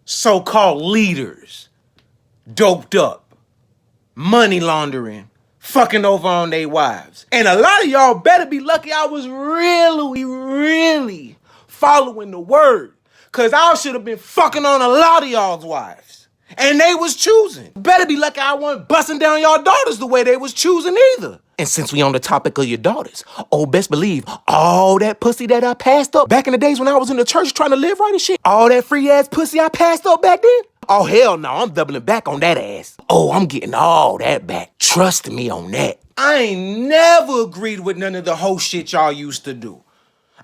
so-called leaders, doped up, money laundering, fucking over on their wives. And a lot of y'all better be lucky I was really following the word. Cause I should have been fucking on a lot of y'all's wives. And they was choosing. Better be lucky I wasn't busting down y'all daughters the way they was choosing either. And since we on the topic of your daughters, best believe all that pussy that I passed up back in the days when I was in the church trying to live right and shit, all that free ass pussy I passed up back then, oh hell no, I'm doubling back on that ass. Oh, I'm getting all that back. Trust me on that. I ain't never agreed with none of the whole shit y'all used to do.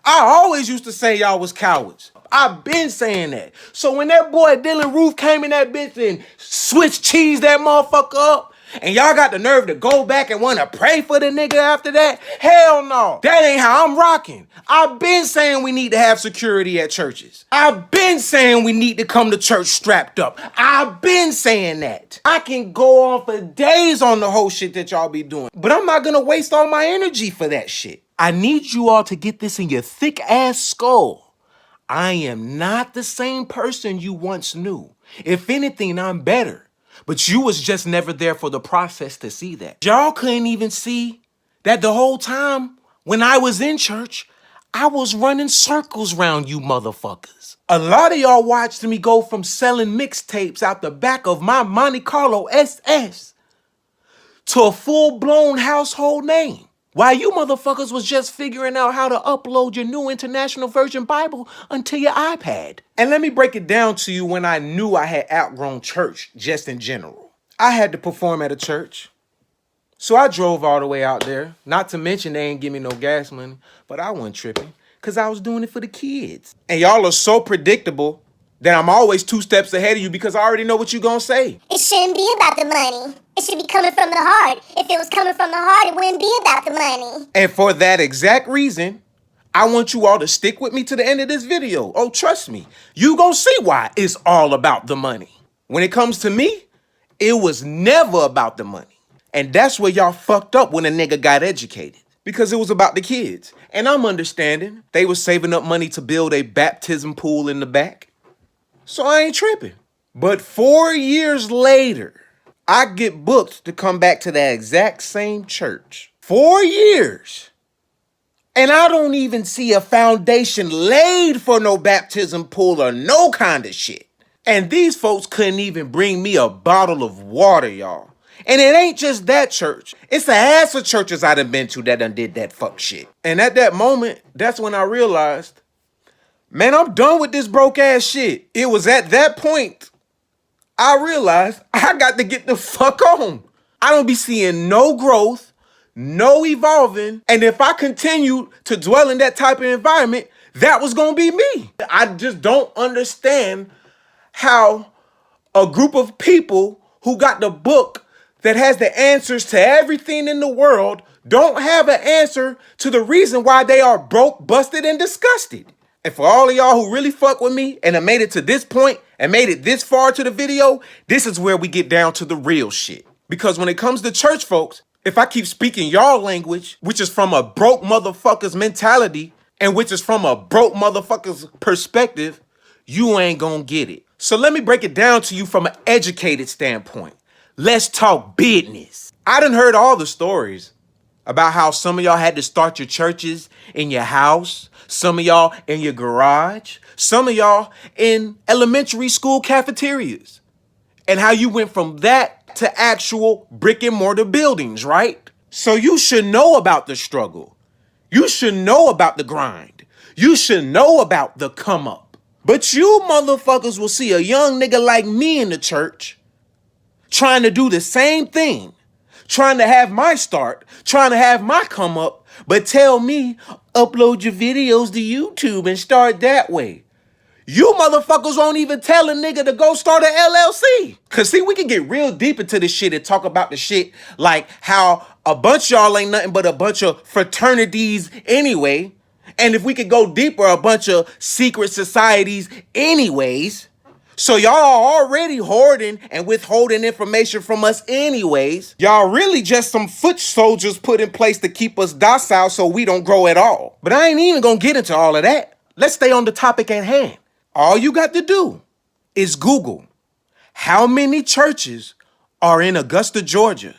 I always used to say y'all was cowards. I've been saying that. So when that boy Dylan Roof came in that bitch and switched cheese that motherfucker up, and y'all got the nerve to go back and want to pray for the nigga after that, hell no. That ain't how I'm rocking. I've been saying we need to have security at churches. I've been saying we need to come to church strapped up. I've been saying that. I can go on for days on the whole shit that y'all be doing, but I'm not gonna waste all my energy for that shit. I need you all to get this in your thick ass skull. I am not the same person you once knew. If anything, I'm better. But you was just never there for the process to see that. Y'all couldn't even see that the whole time when I was in church, I was running circles around you motherfuckers. A lot of y'all watched me go from selling mixtapes out the back of my Monte Carlo SS to a full-blown household name. While you motherfuckers was just figuring out how to upload your new International Version Bible onto your iPad. And let me break it down to you when I knew I had outgrown church, just in general. I had to perform at a church. So I drove all the way out there. Not to mention they ain't give me no gas money, but I wasn't tripping because I was doing it for the kids. And y'all are so predictable that I'm always 2 steps ahead of you because I already know what you're gonna say. It shouldn't be about the money. It should be coming from the heart. If it was coming from the heart, it wouldn't be about the money. And for that exact reason, I want you all to stick with me to the end of this video. Oh, trust me, you gonna see why it's all about the money. When it comes to me, it was never about the money. And that's where y'all fucked up when a nigga got educated. Because it was about the kids. And I'm understanding they was saving up money to build a baptism pool in the back. So I ain't tripping. But 4 years later, I get booked to come back to that exact same church. 4 years. And I don't even see a foundation laid for no baptism pool or no kind of shit. And these folks couldn't even bring me a bottle of water, y'all. And it ain't just that church. It's a ass of churches I done been to that done did that fuck shit. And at that moment, that's when I realized, man, I'm done with this broke ass shit. It was at that point I realized I got to get the fuck on. I don't be seeing no growth, no evolving. And if I continue to dwell in that type of environment, that was gonna be me. I just don't understand how a group of people who got the book that has the answers to everything in the world don't have an answer to the reason why they are broke, busted, and disgusted. And for all of y'all who really fuck with me and have made it to this point and made it this far to the video, this is where we get down to the real shit. Because when it comes to church folks, if I keep speaking y'all language, which is from a broke motherfucker's mentality and which is from a broke motherfucker's perspective, you ain't gonna get it. So let me break it down to you from an educated standpoint. Let's talk business. I done heard all the stories about how some of y'all had to start your churches in your house, some of y'all in your garage, some of y'all in elementary school cafeterias, and how you went from that to actual brick and mortar buildings, right? So you should know about the struggle. You should know about the grind. You should know about the come up. But you motherfuckers will see a young nigga like me in the church trying to do the same thing, trying to have my start, trying to have my come up, but tell me, upload your videos to YouTube and start that way. You motherfuckers won't even tell a nigga to go start an LLC. Cause see, we can get real deep into this shit and talk about the shit like how a bunch of y'all ain't nothing but a bunch of fraternities anyway. And if we could go deeper, a bunch of secret societies anyways. So y'all are already hoarding and withholding information from us anyways. Y'all really just some foot soldiers put in place to keep us docile so we don't grow at all. But I ain't even gonna get into all of that. Let's stay on the topic at hand. All you got to do is Google how many churches are in Augusta, Georgia.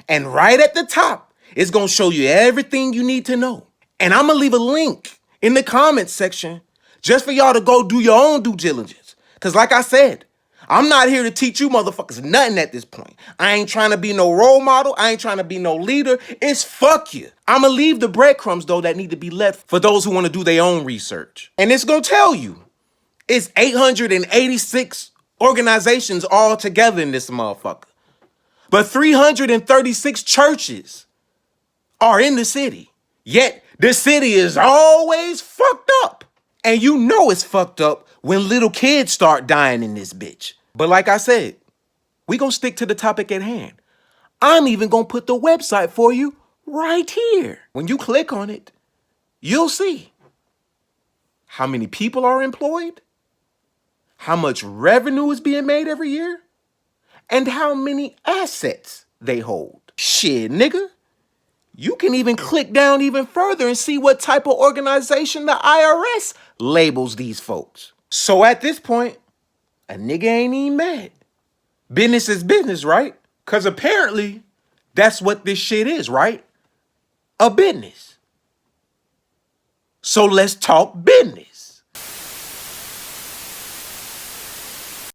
And right at the top, it's going to show you everything you need to know. And I'm going to leave a link in the comments section just for y'all to go do your own due diligence. Because like I said, I'm not here to teach you motherfuckers nothing at this point. I ain't trying to be no role model. I ain't trying to be no leader. It's fuck you. I'm going to leave the breadcrumbs, though, that need to be left for those who want to do their own research. And it's going to tell you it's 886 organizations all together in this motherfucker. But 336 churches are in the city. Yet the city is always fucked up. And you know it's fucked up when little kids start dying in this bitch. But like I said, we gonna stick to the topic at hand. I'm even gonna put the website for you right here. When you click on it, you'll see how many people are employed, how much revenue is being made every year, and how many assets they hold. Shit, nigga. You can even click down even further and see what type of organization the IRS labels these folks. So at this point, a nigga ain't even mad. Business is business, right? Because apparently, that's what this shit is, right? A business. So let's talk business.